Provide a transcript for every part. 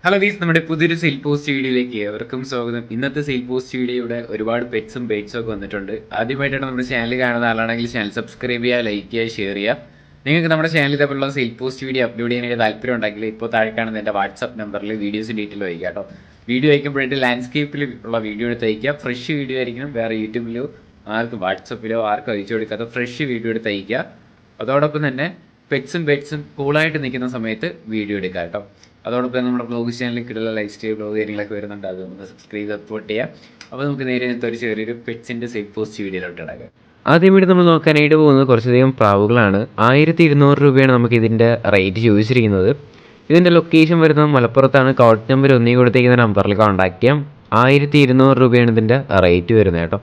Hello ഗീസ്, നമ്മുടെ പുതിയൊരു sale post വീഡിയോയിലേക്ക് ഏവർക്കും സ്വാഗതം. ഇന്നത്തെ സെയിൽ പോസ്റ്റ് വീഡിയോയുടെ ഒരുപാട് പെറ്റ്സും ബേറ്റ്സും ഒക്കെ വന്നിട്ടുണ്ട്. ആദ്യമായിട്ടാണ് നമ്മുടെ ചാനൽ കാണുന്ന ആളാണെങ്കിൽ ചാനൽ സബ്സ്ക്രൈബ് ചെയ്യുക, ലൈക്ക് ചെയ്യുക, ഷെയർ ചെയ്യുക. നിങ്ങൾക്ക് നമ്മുടെ ചാനൽ ഇതേപോലുള്ള സെയിൽ പോസ്റ്റ് വീഡിയോ അപ്ലോഡ് ചെയ്യാനായിട്ട് താല്പര്യം ഉണ്ടെങ്കിൽ ഇപ്പോൾ താഴെ കാണുന്ന എൻ്റെ വാട്സപ്പ് നമ്പറിൽ വീഡിയോസ് ഡീറ്റെയിൽ വയ്ക്കുക കേട്ടോ. വീഡിയോ അയക്കുമ്പോഴായിട്ട് ലാൻഡ്സ്കേപ്പിൽ ഉള്ള വീഡിയോ എടുത്ത് അയക്കുക. ഫ്രഷ് വീഡിയോ ആയിരിക്കണം, വേറെ യൂട്യൂബിലോ ആർക്കും വാട്സപ്പിലോ ആർക്കും അയച്ചു കൊടുക്കാത്ത ഫ്രഷ് വീഡിയോ എടുത്ത് അയക്കുക. അതോടൊപ്പം തന്നെ പെറ്റ്സും പെറ്റ്സും കൂളായിട്ട് നിൽക്കുന്ന സമയത്ത് വീഡിയോ എടുക്കുക കേട്ടോ. അതോടൊപ്പം നമ്മുടെ ബ്ലോഗ് ചാനലിൽ കിട്ടുന്ന ലൈഫ് സ്റ്റൈൽ ബ്ലോഗ് കാര്യങ്ങളൊക്കെ വരുന്നുണ്ട്. അത് നമുക്ക് സബ്സ്ക്രൈബ് സപ്പോർട്ട് ചെയ്യാം. അപ്പോൾ നമുക്ക് നേരെ ഒരു ചെറിയൊരു പെറ്റ്സിൻ്റെ സെയിൽ പോസ്റ്റ് വീഡിയോയിലോട്ട് ഇടാം. ആദ്യമായിട്ട് നമ്മൾ നോക്കാനായിട്ട് പോകുന്നത് കുറച്ചധികം പ്രാവുകളാണ്. 1200 രൂപയാണ് നമുക്ക് ഇതിൻ്റെ റേറ്റ് ചോദിച്ചിരിക്കുന്നത്. ഇതിൻ്റെ ലൊക്കേഷൻ വരുന്നത് മലപ്പുറത്താണ്. കോഡ് നമ്പർ 1 കൊടുത്തേക്കുന്ന നമ്പറിൽ കോൺടാക്ട് ചെയ്യാം. 1200 രൂപയാണ് ഇതിൻ്റെ റേറ്റ് വരുന്നത് കേട്ടോ.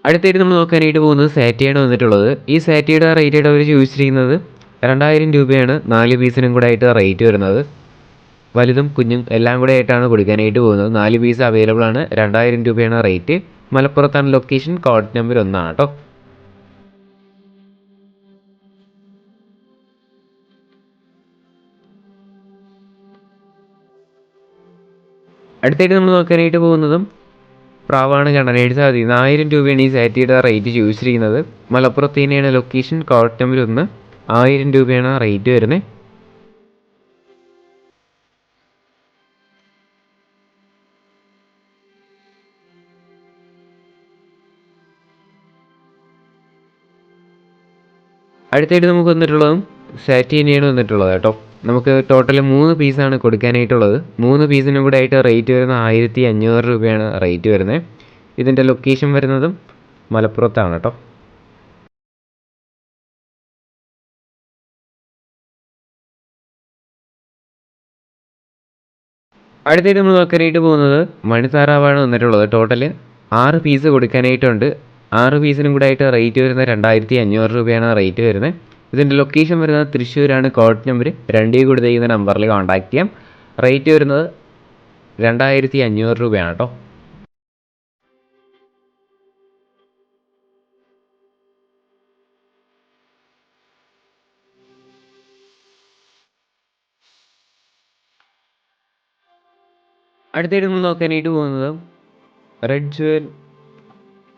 അടുത്തായിട്ട് നമ്മൾ നോക്കാനായിട്ട് പോകുന്നത് സാറ്റിയാണ് വന്നിട്ടുള്ളത്. ഈ സാറ്റിയുടെ റേറ്റായിട്ട് അവർ ചോദിച്ചിരിക്കുന്നത് 2000 രൂപയാണ്. 4 പീസിനും കൂടെ ആയിട്ട് റേറ്റ് വരുന്നത്. വലുതും കുഞ്ഞും എല്ലാം കൂടെ ആയിട്ടാണ് കൊടുക്കാനായിട്ട് പോകുന്നത്. 4 പീസ് അവൈലബിൾ ആണ്. 2000 രൂപയാണ് റേറ്റ്. മലപ്പുറത്താണ് ലൊക്കേഷൻ. കോഡ് നമ്പർ 1 കേട്ടോ. അടുത്തായിട്ട് നമ്മൾ നോക്കാനായിട്ട് പോകുന്നതും പ്രാവാണ്. കാണാനായിട്ട് സാധിക്കുന്നത് 1000 രൂപയാണ് ഈ സാറ്റിയുടെ റേറ്റ് ചോദിച്ചിരിക്കുന്നത്. മലപ്പുറത്ത് തന്നെയാണ് ലൊക്കേഷൻ. Code number 1. 1000 രൂപയാണ് റേറ്റ് വരുന്നത്. അടുത്തായിട്ട് നമുക്ക് വന്നിട്ടുള്ളതും സാറ്റി തന്നെയാണ് വന്നിട്ടുള്ളത് കേട്ടോ. നമുക്ക് ടോട്ടൽ 3 പീസാണ് കൊടുക്കാനായിട്ടുള്ളത്. 3 പീസിനും കൂടെ ആയിട്ട് റേറ്റ് വരുന്നത് 1500 രൂപയാണ് റേറ്റ് വരുന്നത്. ഇതിൻ്റെ ലൊക്കേഷൻ വരുന്നതും മലപ്പുറത്താണ് കേട്ടോ. അടുത്തായിട്ട് നമ്മൾ നോക്കാനായിട്ട് പോകുന്നത് മണിത്താറാവാണ് വന്നിട്ടുള്ളത്. Total 6 piece കൊടുക്കാനായിട്ടുണ്ട്. 6 പീസിനും കൂടെ ആയിട്ട് റേറ്റ് വരുന്നത് 2500 രൂപയാണ് റേറ്റ് വരുന്നത്. ഇതിൻ്റെ ലൊക്കേഷൻ വരുന്നത് തൃശ്ശൂരാണ്. കോഡ് നമ്പർ 2 കൊടുത്തിരിക്കുന്ന നമ്പറിൽ കോൺടാക്ട് ചെയ്യാം. റേറ്റ് വരുന്നത് 2500 രൂപയാണ് കേട്ടോ. അടുത്തായിട്ട് നമ്മൾ നോക്കാനായിട്ട് പോകുന്നത് റെഡ് ജുവൽ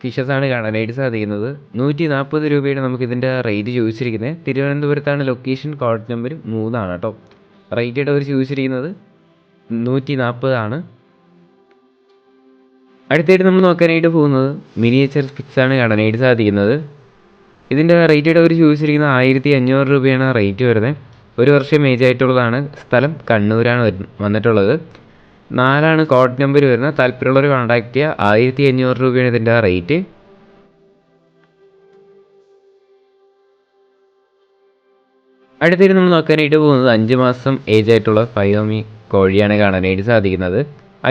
ഫിഷസാണ് കാണാനായിട്ട് സാധിക്കുന്നത്. 140 രൂപയാണ് നമുക്കിതിൻ്റെ റേറ്റ് ചോദിച്ചിരിക്കുന്നത്. തിരുവനന്തപുരത്താണ് ലൊക്കേഷൻ. കോഡ് നമ്പർ 3 കേട്ടോ. റേറ്റ് അവർ ചോദിച്ചിരിക്കുന്നത് 140 ആണ്. അടുത്തായിട്ട് നമ്മൾ നോക്കാനായിട്ട് പോകുന്നത് മിനിയേച്ചർ ഫിക്സാണ് കാണാനായിട്ട് സാധിക്കുന്നത്. ഇതിൻ്റെ റേറ്റ് അവർ ചോദിച്ചിരിക്കുന്നത് 1500 രൂപയാണ് റേറ്റ് വരുന്നത്. 1 വർഷം ഏജ് ആയിട്ടുള്ളതാണ്. സ്ഥലം കണ്ണൂരാണ് വന്നിട്ടുള്ളത്. 4 കോഡ് നമ്പർ വരുന്നത്. താല്പര്യമുള്ളവർ കോൺടാക്ട് ചെയ്യുക. 1500 രൂപയാണ് ഇതിൻ്റെ റേറ്റ്. അടുത്തായിട്ട് നമ്മൾ നോക്കാനായിട്ട് പോകുന്നത് 5 മാസം ഏജ് ആയിട്ടുള്ള ഫയോമി കോഴിയാണ് കാണാനായിട്ട് സാധിക്കുന്നത്.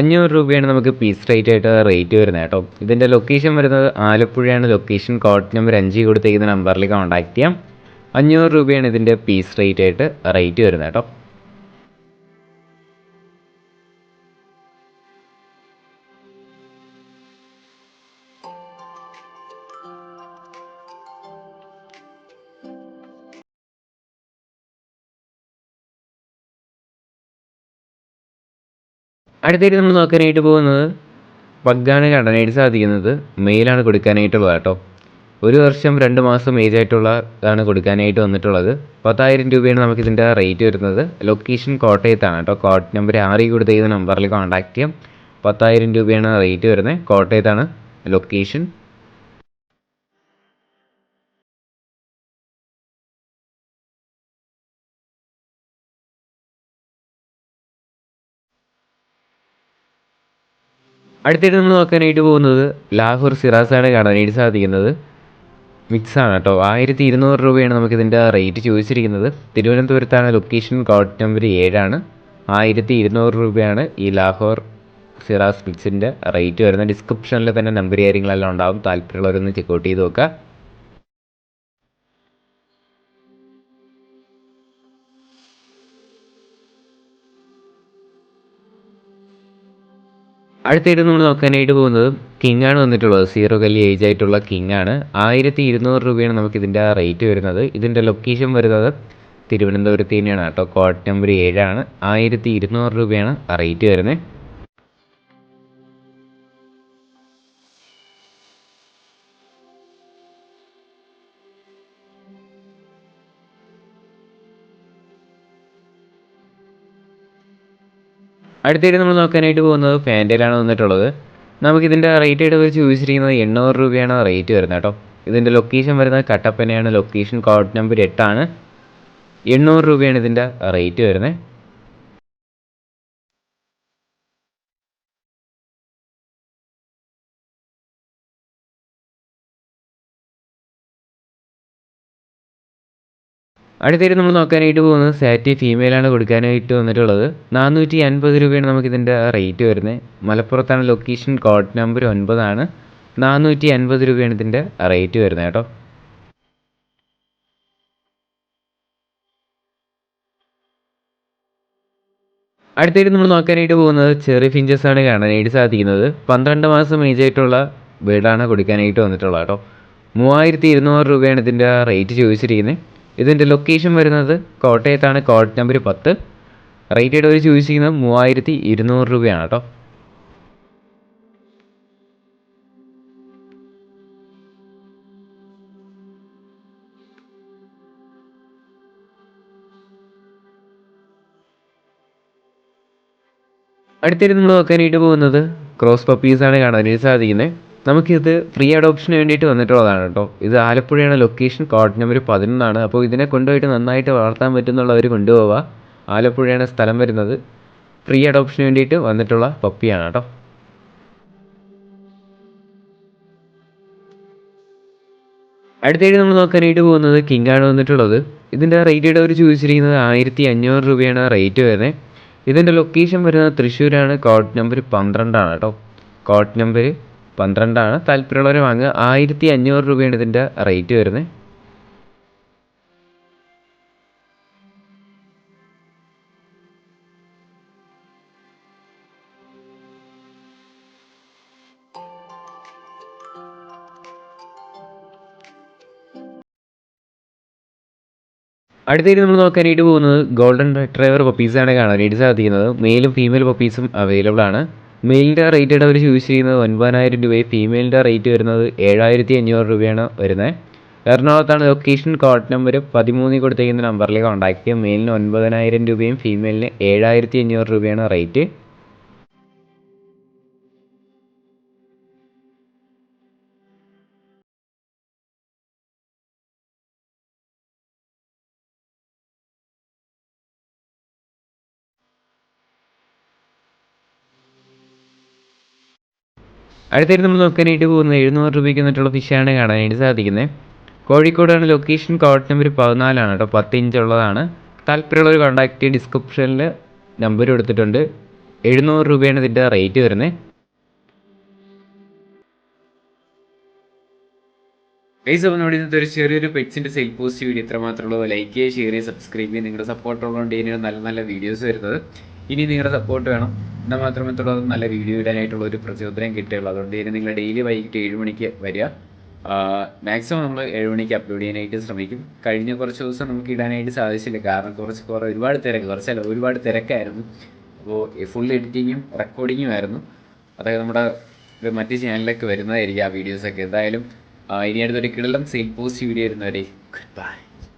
500 രൂപയാണ് നമുക്ക് പീസ് റേറ്റ് വരുന്നത് കേട്ടോ. ഇതിൻ്റെ ലൊക്കേഷൻ വരുന്നത് ആലപ്പുഴയാണ് ലൊക്കേഷൻ. കോഡ് നമ്പർ 5 കൊടുത്തിരിക്കുന്ന നമ്പറിൽ കോൺടാക്ട് ചെയ്യാം. 500 രൂപയാണ് ഇതിൻ്റെ പീസ് റേറ്റ് വരുന്നത് കേട്ടോ. അടുത്തായിട്ട് നമ്മൾ നോക്കാനായിട്ട് പോകുന്നത് പഗ്ഗാണ് കാണാനായിട്ട് സാധിക്കുന്നത്. മെയിലാണ് കൊടുക്കാനായിട്ടുള്ളത് കേട്ടോ. 1 വർഷം 2 മാസം ഏജ് ആയിട്ടുള്ളതാണ് കൊടുക്കാനായിട്ട് വന്നിട്ടുള്ളത്. 10,000 രൂപയാണ് നമുക്കിതിൻ്റെ റേറ്റ് വരുന്നത്. ലൊക്കേഷൻ കോട്ടയത്താണ് കേട്ടോ. കോഡ് നമ്പർ 6 കൊടുത്തിരിക്കുന്ന നമ്പറിൽ കോൺടാക്ട് ചെയ്യാം. 10,000 രൂപയാണ് റേറ്റ് വരുന്നത്. കോട്ടയത്താണ് ലൊക്കേഷൻ. അടുത്തായിട്ട് നമ്മൾ നോക്കാനായിട്ട് പോകുന്നത് ലാഹോർ സിറാസാണ് കാണാനായിട്ട് സാധിക്കുന്നത്. മിക്സാണ് കേട്ടോ. 1200 രൂപയാണ് നമുക്കിതിൻ്റെ റേറ്റ് ചോദിച്ചിരിക്കുന്നത്. തിരുവനന്തപുരത്താണ് ലൊക്കേഷൻ. Code number 7. 1200 രൂപയാണ് ഈ ലാഹോർ സിറാസ് മിക്സിൻ്റെ റേറ്റ് വരുന്നത്. ഡിസ്ക്രിപ്ഷനിൽ തന്നെ നമ്പർ കാര്യങ്ങളെല്ലാം ഉണ്ടാകും. താല്പര്യമുള്ളവരൊന്ന് ചെക്കൗട്ട് ചെയ്ത് നോക്കുക. അടുത്തായിട്ട് നമ്മൾ നോക്കാനായിട്ട് പോകുന്നത് കിങ് ആണ് വന്നിട്ടുള്ളത്. 0 കല്ലി ഏജ് ആയിട്ടുള്ള കിങ് ആണ്. 1200 രൂപയാണ് നമുക്കിതിൻ്റെ റേറ്റ് വരുന്നത്. ഇതിൻ്റെ ലൊക്കേഷൻ വരുന്നത് തിരുവനന്തപുരത്ത് തന്നെയാണ് കേട്ടോ. കോഡ് നമ്പർ 7 ആണ്. 1200 രൂപയാണ് റേറ്റ് വരുന്നത്. അടുത്തായിട്ട് നമ്മൾ നോക്കാനായിട്ട് പോകുന്നത് ഫാൻറ്റയിലാണ് വന്നിട്ടുള്ളത്. നമുക്കിതിൻ്റെ റേറ്റ് ആയിട്ട് വെച്ച് ചോദിച്ചിരിക്കുന്നത് 800 രൂപയാണ് റേറ്റ് വരുന്നത് കേട്ടോ. ഇതിൻ്റെ ലൊക്കേഷൻ വരുന്നത് കട്ടപ്പനയാണ്. ലൊക്കേഷൻ കോഡ് നമ്പർ 8 ആണ്. 800 രൂപയാണ് ഇതിൻ്റെ റേറ്റ് വരുന്നത്. അടുത്തായിട്ട് നമ്മൾ നോക്കാനായിട്ട് പോകുന്നത് സാറ്റി ഫീമെയിലാണ് കൊടുക്കാനായിട്ട് വന്നിട്ടുള്ളത്. 450 രൂപയാണ് നമുക്കിതിൻ്റെ റേറ്റ് വരുന്നത്. മലപ്പുറത്താണ് ലൊക്കേഷൻ കോഡ് നമ്പർ 9 ആണ്. 450 രൂപയാണ് ഇതിൻ്റെ റേറ്റ് വരുന്നത് കേട്ടോ. അടുത്തായിട്ട് നമ്മൾ നോക്കാനായിട്ട് പോകുന്നത് ചെറി ഫിഞ്ചസ് ആണ് കാണാനായിട്ട് സാധിക്കുന്നത്. 12 മാസം ഏജ് ആയിട്ടുള്ള ബേഡാണ് കൊടുക്കാനായിട്ട് വന്നിട്ടുള്ളത് കേട്ടോ. 3200 രൂപയാണ് ഇതിൻ്റെ റേറ്റ് ചോദിച്ചിരിക്കുന്നത്. ഇതിൻ്റെ ലൊക്കേഷൻ വരുന്നത് കോട്ടയത്താണ്. Code number 10. റേറ്റ് ആയിട്ട് അവർ ചോദിച്ചിരിക്കുന്നത് 3200 രൂപയാണ് കേട്ടോ. അടുത്തായിട്ട് നമ്മൾ നോക്കാനായിട്ട് പോകുന്നത് ക്രോസ് പപ്പീസാണ് കാണാനായിട്ട് സാധിക്കുന്നത്. നമുക്കിത് ഫ്രീ അഡോപ്ഷന് വേണ്ടിയിട്ട് വന്നിട്ടുള്ളതാണ് കേട്ടോ. ഇത് ആലപ്പുഴയാണ് ലൊക്കേഷൻ. കോഡ് നമ്പർ 11 ആണ്. അപ്പോൾ ഇതിനെ കൊണ്ടുപോയിട്ട് നന്നായിട്ട് വളർത്താൻ പറ്റുന്നുള്ളവർ കൊണ്ടുപോവുക. ആലപ്പുഴയാണ് സ്ഥലം വരുന്നത്. ഫ്രീ അഡോപ്ഷന് വേണ്ടിയിട്ട് വന്നിട്ടുള്ള പപ്പിയാണ് കേട്ടോ. അടുത്തായിട്ട് നമ്മൾ നോക്കാനായിട്ട് പോകുന്നത് കിങ് ആണ് വന്നിട്ടുള്ളത്. ഇതിൻ്റെ റേറ്റ് അവർ ചോദിച്ചിരിക്കുന്നത് 1500 രൂപയാണ് റേറ്റ് വരുന്നത്. ഇതിൻ്റെ ലൊക്കേഷൻ വരുന്നത് തൃശ്ശൂരാണ്. കോഡ് നമ്പർ 12 ആണ് കേട്ടോ. കോഡ് നമ്പർ 12 ആണ്. താല്പര്യമുള്ളവർ വാങ്ങുക. 1500 രൂപയാണ് ഇതിൻ്റെ റേറ്റ് വരുന്നത്. അടുത്തായിട്ട് നമ്മൾ നോക്കാനായിട്ട് പോകുന്നത് ഗോൾഡൻ റിട്രീവർ പപ്പീസാണ് കാണാനായിട്ട് സാധിക്കുന്നത്. മെയിലും ഫീമെയിൽ പപ്പീസും അവൈലബിൾ ആണ്. മെയിലിൻ്റെ റേറ്റ് ആയിട്ട് അവർ ചൂസ് ചെയ്യുന്നത് 9000 രൂപയും ഫീമെയിലിൻ്റെ റേറ്റ് വരുന്നത് 7500 രൂപയാണ് വരുന്നത്. എറണാകുളത്താണ് ലൊക്കേഷൻ. കോഡ് നമ്പർ 13 കൊടുത്തേക്കുന്ന നമ്പറിലേക്ക് കോൺടാക്ട് ചെയ്യുക. മെയിലിന് 9000 രൂപയും ഫീമെയിലിന് 7500 രൂപയാണ് റേറ്റ്. അടുത്തായിട്ട് നമ്മൾ നോക്കാനായിട്ട് പോകുന്നത് 700 രൂപയ്ക്ക് വന്നിട്ടുള്ള ഫിഷാണ് കാണാനായിട്ട് സാധിക്കുന്നത്. കോഴിക്കോടാണ് ലൊക്കേഷൻ. കോഡ് നമ്പർ 14 ആണ് കേട്ടോ. 10 ഇഞ്ച് ഉള്ളതാണ്. താല്പര്യമുള്ളവർ കോൺടാക്റ്റ് ഡിസ്ക്രിപ്ഷനിൽ നമ്പർ കൊടുത്തിട്ടുണ്ട്. 700 രൂപയാണ് ഇതിൻ്റെ റേറ്റ് വരുന്നത്. ഗൈസ്, അപ്പോൾ നമ്മുടെ ഇന്നത്തെ ഒരു ചെറിയൊരു പെറ്റ്സിൻ്റെ സെയിൽ പോസ്റ്റ് വീഡിയോ ഇത്ര മാത്രമുള്ളൂ. ലൈക്ക് ചെയ്യുക, ഷെയർ ചെയ്യുക, സബ്സ്ക്രൈബ് ചെയ്യുക. നിങ്ങളുടെ സപ്പോർട്ട് ഉള്ളതുകൊണ്ട് ഇനി നല്ല നല്ല വീഡിയോസ് വരുന്നത്. ഇനി നിങ്ങളുടെ സപ്പോർട്ട് വേണം. എന്നാൽ മാത്രമേ തുടർന്ന് നല്ല വീഡിയോ ഇടാനായിട്ടുള്ള ഒരു പ്രചോദനം കിട്ടുകയുള്ളൂ. അതുകൊണ്ട് ഇനി നിങ്ങൾ ഡെയിലി വൈകിട്ട് 7 മണിക്ക് വരിക. മാക്സിമം നമ്മൾ 7 മണിക്ക് അപ്ലോഡ് ചെയ്യാനായിട്ട് ശ്രമിക്കും. കഴിഞ്ഞ കുറച്ച് ദിവസം നമുക്ക് ഇടാനായിട്ട് സാധിച്ചില്ല. കാരണം ഒരുപാട് തിരക്കായിരുന്നു. അപ്പോൾ ഫുൾ എഡിറ്റിങ്ങും റെക്കോർഡിങ്ങും ആയിരുന്നു. അതായത് നമ്മുടെ മറ്റ് ചാനലിലൊക്കെ വരുന്നതായിരിക്കും ആ വീഡിയോസൊക്കെ. എന്തായാലും ഇനി അടുത്തൊരു കിടലം സെയിൽ പോസ്റ്റ് വീഡിയോ വരുന്നവരെ ഗുഡ് ബൈ.